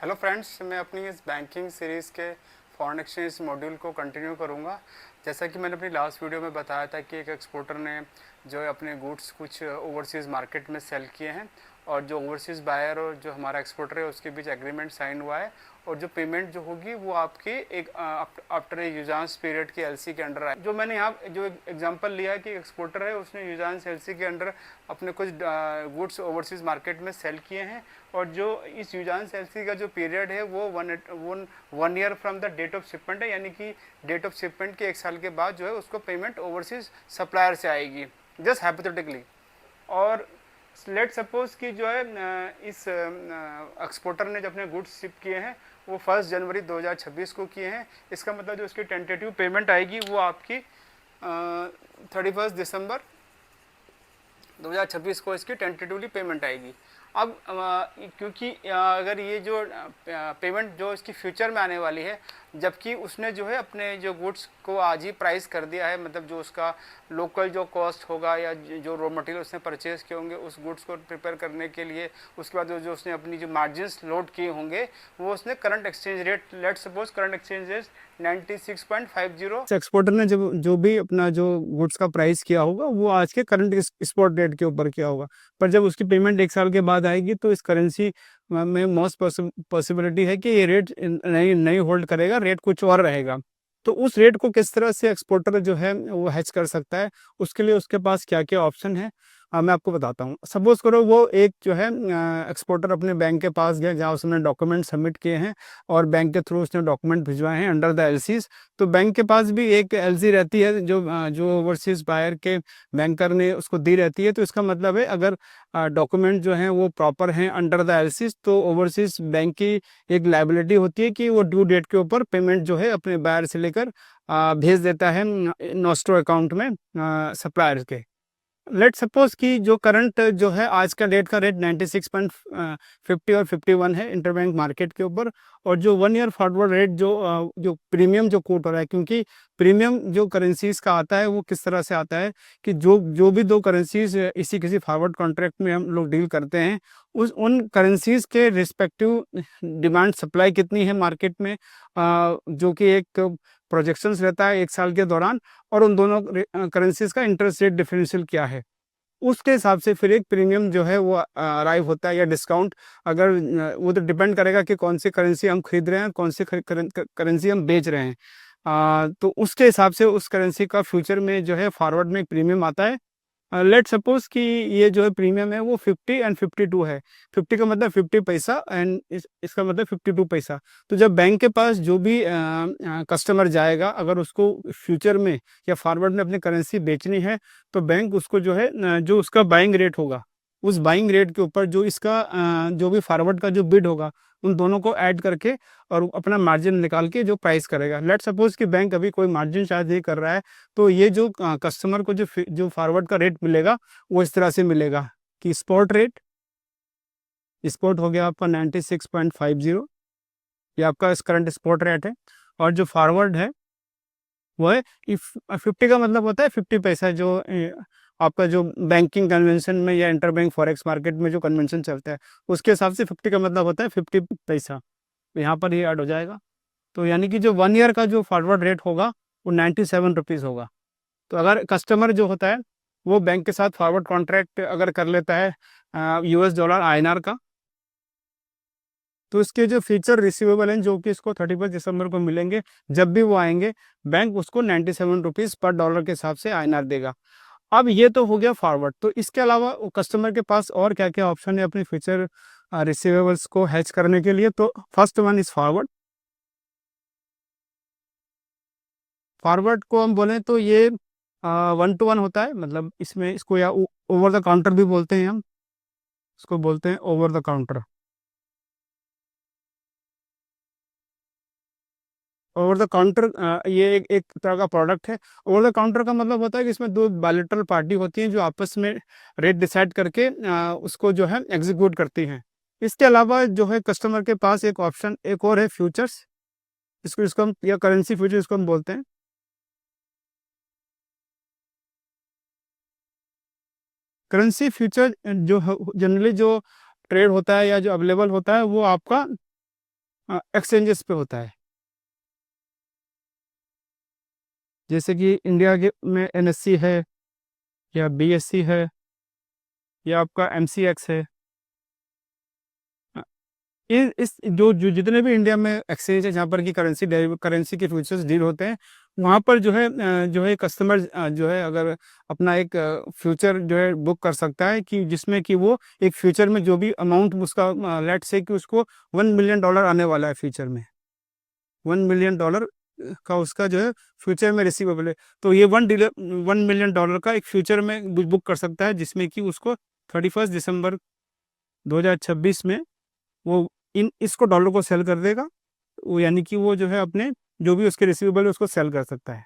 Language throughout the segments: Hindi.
हेलो फ्रेंड्स, मैं अपनी इस बैंकिंग सीरीज़ के फॉरेन एक्सचेंज मॉड्यूल को कंटिन्यू करूंगा। जैसा कि मैंने अपनी लास्ट वीडियो में बताया था कि एक एक्सपोर्टर ने जो है अपने गुड्स कुछ ओवरसीज़ मार्केट में सेल किए हैं और जो ओवरसीज़ बायर और जो हमारा एक्सपोर्टर है उसके बीच एग्रीमेंट साइन हुआ है और जो पेमेंट जो होगी वो आपकी एक आफ्टर ए यूजांस पीरियड की एलसी के अंडर आए। जो मैंने यहाँ जो एग्जांपल लिया है कि एक्सपोर्टर है उसने यूजांस एलसी के अंडर अपने कुछ गुड्स ओवरसीज़ मार्केट में सेल किए हैं और जो इस यूजांस एलसी का जो पीरियड है वो one year from the date of shipment है, यानी कि डेट ऑफ शिपमेंट के 1 साल के बाद जो है उसको पेमेंट ओवरसीज सप्लायर से आएगी, जस्ट हाइपोथेटिकली। और लेट सपोज कि जो है इस एक्सपोर्टर ने जो अपने गुड्स शिप किए हैं वो 1 जनवरी 2026 को किए हैं। इसका मतलब जो उसकी टेंटेटिव पेमेंट आएगी वो आपकी 31 दिसंबर 2026 को इसकी टेंटेटिवली पेमेंट आएगी। अब क्योंकि अगर ये जो पेमेंट जो इसकी फ्यूचर में आने वाली है, जबकि उसने जो है अपने जो गुड्स को आज ही प्राइस कर दिया है, मतलब जो उसका लोकल जो कॉस्ट होगा या जो रॉ मटेरियल उसने परचेज किए होंगे उस गुड्स को प्रिपेयर करने के लिए, उसके बाद जो उसने अपनी जो मार्जिन्स लोड किए होंगे वो उसने current exchange rate, let suppose current exchange rate 96.50। Exporter ने जब जो भी अपना जो गुड्स का प्राइस किया होगा वो आज के करंट स्पॉट रेट के ऊपर किया होगा, पर जब उसकी पेमेंट 1 साल के बाद आएगी तो इस करेंसी में मोस्ट पॉसिबिलिटी है कि ये रेट नहीं नहीं होल्ड करेगा, रेट कुछ और रहेगा। तो उस रेट को किस तरह से एक्सपोर्टर जो है वो हैच कर सकता है, उसके लिए उसके पास क्या क्या ऑप्शन है मैं आपको बताता हूँ। सपोज करो वो एक जो है एक्सपोर्टर अपने बैंक के पास गया जहाँ उसने डॉक्यूमेंट सबमिट किए हैं और बैंक के थ्रू उसने डॉक्यूमेंट भिजवाए हैं अंडर द एलसीज। तो बैंक के पास भी एक एलसी रहती है जो ओवरसीज बायर के बैंकर ने उसको दी रहती है। तो इसका मतलब है अगर डॉक्यूमेंट जो हैं वो प्रॉपर हैं अंडर द एलसीज तो ओवरसीज बैंक की एक लाइबिलिटी होती है कि वो ड्यू डेट के ऊपर पेमेंट जो है अपने बायर से लेकर भेज देता है नॉस्ट्रो अकाउंट में सप्लायर के। लेट सपोज कि जो करंट जो है आज का डेट का रेट 96.50 और 51 है इंटरबैंक मार्केट के ऊपर, और जो 1 ईयर फॉरवर्ड रेट जो प्रीमियम जो कोट हो रहा है, क्योंकि प्रीमियम जो करेंसीज का आता है वो किस तरह से आता है कि जो जो भी दो करेंसीज इसी किसी फॉरवर्ड कॉन्ट्रैक्ट में हम लोग डील करते हैं उन करेंसीज के रिस्पेक्टिव डिमांड सप्लाई कितनी है मार्केट में, जो कि एक प्रोजेक्शंस रहता है 1 साल के दौरान, और उन दोनों करेंसीज का इंटरेस्ट रेट डिफरेंशियल क्या है, उसके हिसाब से फिर एक प्रीमियम जो है वो अराइव होता है या डिस्काउंट। अगर वो तो डिपेंड करेगा कि कौन सी करेंसी हम खरीद रहे हैं, कौन सी करेंसी हम बेच रहे हैं। तो उसके हिसाब से उस करेंसी का फ्यूचर में जो है फॉरवर्ड में एक प्रीमियम आता है। लेट सपोज कि ये जो है प्रीमियम है वो 50 एंड 52 है। 50 का मतलब 50 पैसा एंड इसका मतलब 52 पैसा। तो जब बैंक के पास जो भी कस्टमर जाएगा अगर उसको फ्यूचर में या फॉरवर्ड में अपनी करेंसी बेचनी है तो बैंक उसको जो है जो उसका बाइंग रेट होगा उस बाइंग रेट के ऊपर जो इसका जो भी फॉरवर्ड का जो बिड होगा उन दोनों को ऐड करके और अपना मार्जिन निकाल के जो प्राइस करेगा। लेट सपोज कि बैंक अभी कोई मार्जिन चार्ज नहीं कर रहा है, तो ये जो कस्टमर को जो फॉरवर्ड का रेट मिलेगा वो इस तरह से मिलेगा कि स्पॉट रेट, स्पॉट हो गया आपका 96.50, ये आपका करंट स्पॉट रेट है, और जो फॉरवर्ड है वो है 50 का मतलब होता है 50 पैसा, जो आपका जो बैंकिंग कन्वेंशन में या इंटरबैंक फॉरेक्स मार्केट में जो कन्वेंशन चलता है उसके हिसाब से 50 का मतलब होता है 50 पैसा। तो यहाँ पर ये ऐड हो जाएगा। तो यानी कि जो 1 ईयर का जो फॉरवर्ड रेट होगा वो 97 रुपीज़ होगा। तो अगर कस्टमर जो होता है वो बैंक के साथ फॉरवर्ड कॉन्ट्रैक्ट अगर कर लेता है यूएस डॉलर आईएनआर का, तो इसके जो फ्यूचर रिसीवेबल हैं जो कि इसको 31 दिसंबर को मिलेंगे, जब भी वो आएंगे बैंक उसको 97 रुपीज़ पर डॉलर के हिसाब से आईएनआर देगा। अब ये तो हो गया फॉरवर्ड। तो इसके अलावा कस्टमर के पास और क्या क्या ऑप्शन है अपने फ्यूचर रिसीवेबल्स को हैच करने के लिए। तो first one is forward. Forward को हम बोलें तो ये 1 to 1 होता है, मतलब इसमें इसको या ओवर द काउंटर भी बोलते हैं, हम इसको बोलते हैं over the counter. Over the counter ये एक तरह का प्रोडक्ट है। ओवर द काउंटर का मतलब होता है कि इसमें दो बायलैटरल पार्टी होती हैं जो आपस में रेट डिसाइड करके उसको जो है एग्जीक्यूट करती हैं। इसके अलावा जो है कस्टमर के पास एक ऑप्शन एक और है फ्यूचर्स, इसको इसको हम या करेंसी फ्यूचर इसको हम बोलते हैं। करेंसी फ्यूचर जो जनरली जो ट्रेड होता है या जो अवेलेबल होता है वो आपका एक्सचेंजेस पे होता है। जैसे कि इंडिया के में एनएससी है, या बीएससी है, या आपका एमसीएक्स है। इस जो जो जितने भी इंडिया में एक्सचेंज है जहाँ पर की करेंसी के फ्यूचर्स डील होते हैं, वहाँ पर जो है कस्टमर जो है अगर अपना एक फ्यूचर जो है बुक कर सकता है, कि जिसमें कि वो एक फ्यूचर में जो भी अमाउंट उसका लेट से कि उसको $1 मिलियन आने वाला है फ्यूचर में, $1 मिलियन का उसका जो है फ्यूचर में रिसीवेबल है, तो ये $1 मिलियन का एक फ्यूचर में बुक कर सकता है, जिसमें कि उसको 31 दिसंबर 2026 में वो इन इसको डॉलर को सेल कर देगा। वो यानी कि वो जो है अपने जो भी उसके रिसीवेबल है उसको सेल कर सकता है।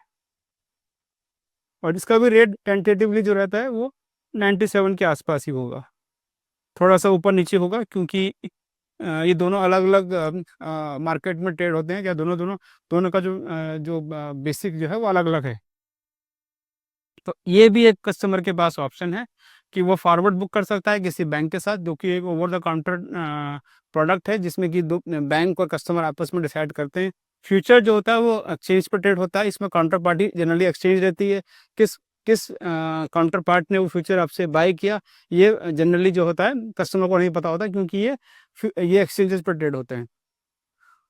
और इसका भी रेट टेंटेटिवली जो रहता है वो 97 के आसपास ही होगा, थोड़ा सा ऊपर नीचे होगा, क्योंकि ये दोनों अलग अलग मार्केट में ट्रेड होते हैं, क्या दोनों दोनों दोनों का जो बेसिक जो है वो अलग अलग है। तो ये भी एक कस्टमर के पास ऑप्शन है कि वो फॉरवर्ड बुक कर सकता है किसी बैंक के साथ, जो कि एक ओवर द काउंटर प्रोडक्ट है, जिसमें कि दो बैंक और कस्टमर आपस में डिसाइड करते हैं। फ्यूचर जो होता है वो एक्सचेंज पर ट्रेड होता है, इसमें काउंटर पार्टी जनरली एक्सचेंज रहती है, किस किस काउंटर पार्ट ने वो फ्यूचर आपसे बाय किया, ये जनरली जो होता है कस्टमर को नहीं पता होता, क्योंकि ये एक्सचेंजेस पर ट्रेड होते हैं।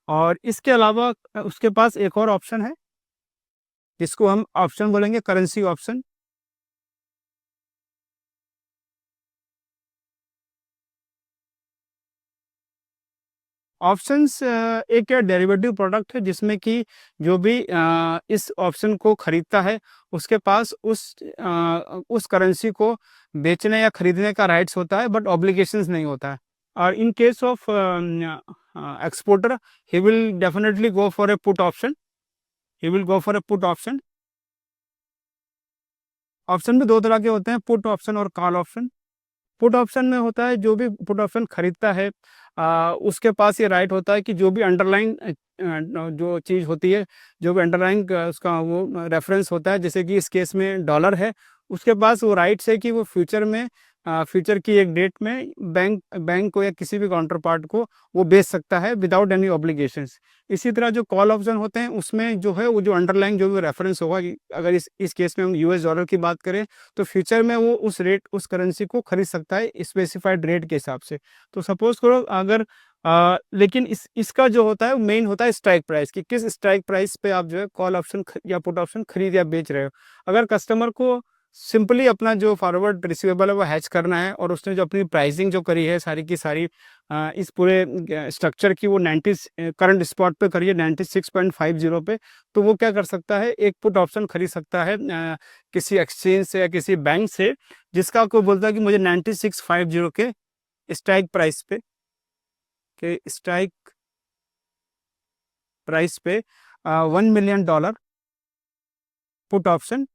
और इसके अलावा उसके पास एक और ऑप्शन है, जिसको हम ऑप्शन बोलेंगे करेंसी ऑप्शन। ऑप्शंस एक डेरिवेटिव प्रोडक्ट है, जिसमें कि जो भी इस ऑप्शन को खरीदता है उसके पास उस करेंसी को बेचने या खरीदने का राइट्स होता है, बट ऑब्लिगेशंस नहीं होता है। और in case of exporter, he will definitely go for a put option, he will go for a put option. Option भी दो तरह के होते हैं, पुट ऑप्शन और कॉल ऑप्शन। पुट ऑप्शन में होता है जो भी पुट ऑप्शन खरीदता है उसके पास ये राइट होता है कि जो भी अंडरलाइन जो चीज़ होती है, जो भी अंडरलाइन उसका वो रेफरेंस होता है, जैसे कि इस केस में डॉलर है, उसके पास वो राइट्स है कि वो फ्यूचर में फ्यूचर की एक डेट में बैंक को या किसी भी काउंटर पार्ट को वो बेच सकता है विदाउट एनी ऑब्लिगेशंस। इसी तरह जो कॉल ऑप्शन होते हैं उसमें जो है वो जो अंडरलाइन जो भी रेफरेंस होगा, अगर इस केस में हम यूएस डॉलर की बात करें, तो फ्यूचर में वो उस करेंसी को खरीद सकता है स्पेसिफाइड रेट के हिसाब से। तो सपोज करो अगर लेकिन इसका जो होता है मेन होता है स्ट्राइक प्राइस, कि किस स्ट्राइक प्राइस पे आप जो है कॉल ऑप्शन या पुट ऑप्शन खरीद या बेच रहे हो। अगर कस्टमर को सिंपली अपना जो फॉरवर्ड रिसीवेबल है वो हैच करना है, और उसने जो अपनी प्राइसिंग जो करी है सारी की सारी इस पूरे स्ट्रक्चर की वो 90 करंट स्पॉट पे करी है 96.50 पे, तो वो क्या कर सकता है, एक पुट ऑप्शन खरीद सकता है किसी एक्सचेंज से या किसी बैंक से, जिसका कोई बोलता है कि मुझे 9650 के स्ट्राइक प्राइस पे स्ट्राइक प्राइस पे $1 मिलियन पुट ऑप्शन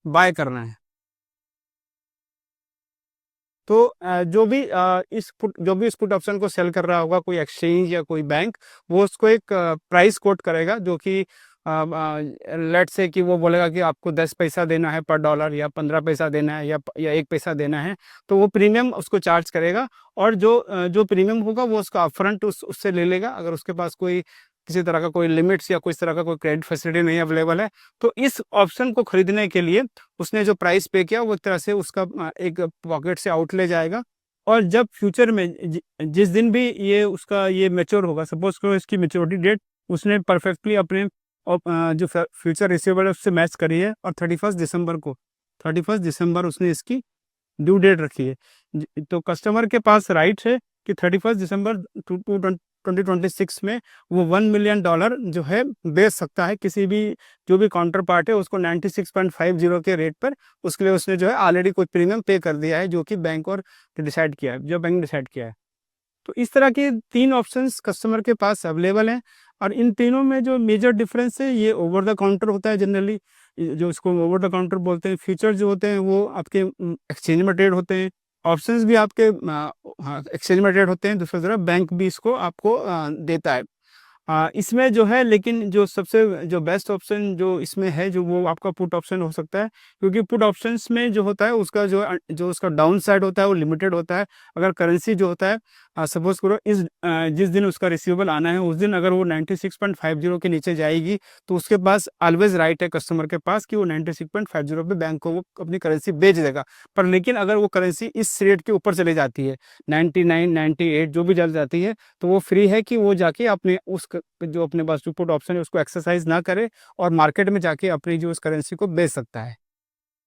बाय करना है। तो जो भी इस पुट ऑप्शन को सेल कर रहा होगा, कोई एक्सचेंज या कोई बैंक, वो उसको एक प्राइस कोट करेगा, जो कि लेट से कि वो बोलेगा कि आपको 10 पैसा देना है पर डॉलर, या 15 पैसा देना है, या 1 पैसा देना है, तो वो प्रीमियम उसको चार्ज करेगा। और जो प्रीमियम होगा वो उसका अपफ्रंट उससे ले लेगा, अगर उसके पास कोई किसी तरह का कोई लिमिट्स या कोई तरह का कोई क्रेडिट फैसिलिटी नहीं अवेलेबल है, तो इस ऑप्शन को खरीदने के लिए उसने जो प्राइस पे किया वो एक तरह से उसका एक पॉकेट से आउटले जाएगा। और जब फ्यूचर में जिस दिन भी ये मैच्योर होगा, सपोज करो इसकी मेच्योरिटी डेट उसने परफेक्टली अपने जो फ्यूचर रिसीवेबल है उससे मैच करी है, और 31 दिसंबर उसने इसकी ड्यू डेट रखी है, तो कस्टमर के पास राइट है कि 31 दिसंबर 2026 में वो $1 मिलियन जो है बेच सकता है किसी भी जो भी काउंटर पार्ट है उसको 96.50 के रेट पर। उसके लिए उसने जो है ऑलरेडी कुछ प्रीमियम पे कर दिया है, जो कि बैंक और डिसाइड किया है, जो बैंक डिसाइड किया है। तो इस तरह के तीन ऑप्शंस कस्टमर के पास अवेलेबल हैं, और इन तीनों में जो मेजर डिफरेंस है ये ओवर द काउंटर होता है जनरली, जो इसको ओवर द काउंटर बोलते हैं। फ्यूचर जो होते हैं वो आपके एक्सचेंज में ट्रेड होते हैं, ऑप्शंस भी आपके एक्सचेंज में ट्रेड होते हैं, दूसरी तरफ बैंक भी इसको आपको देता है। इसमें जो है, लेकिन जो सबसे जो बेस्ट ऑप्शन जो इसमें है जो वो आपका पुट ऑप्शन हो सकता है, क्योंकि पुट ऑप्शंस में जो होता है उसका जो उसका डाउन साइड होता है वो लिमिटेड होता है। अगर करेंसी जो होता है सपोज करो जिस दिन उसका रिसीवेबल आना है उस दिन अगर वो 96.50 के नीचे जाएगी तो उसके पास ऑलवेज राइट है कस्टमर के पास कि वो 96.50 पे बैंक को वो अपनी करेंसी बेच देगा। पर लेकिन अगर वो करेंसी इस रेट के ऊपर चली जाती है 99 98 जो भी चल जाती है तो वो फ्री है कि वो जाके अपने जो अपने पास जो पुट ऑप्शन है उसको एक्सरसाइज ना करे और मार्केट में जाके अपनी जो उस करेंसी को बेच सकता है।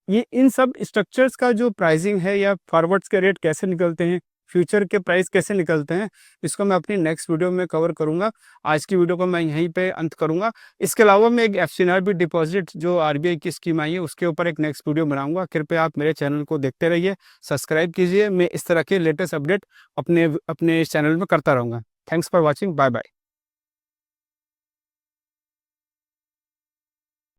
ये इन सब स्ट्रक्चर्स का जो प्राइसिंग है या फॉरवर्ड्स के रेट कैसे निकलते हैं, फ्यूचर के प्राइस कैसे निकलते हैं, इसको मैं अपनी नेक्स्ट वीडियो में कवर करूंगा। आज की वीडियो को मैं यहीं पे अंत करूंगा। इसके अलावा मैं एक एफसीआरबी डिपॉजिट जो आरबीआई की स्कीम आई है उसके ऊपर एक नेक्स्ट वीडियो बनाऊंगा। कृपया आप मेरे चैनल को देखते रहिए, सब्सक्राइब कीजिए। मैं इस तरह के लेटेस्ट अपडेट अपने अपने चैनल में करता रहूँगा। Thanks for watching, bye bye.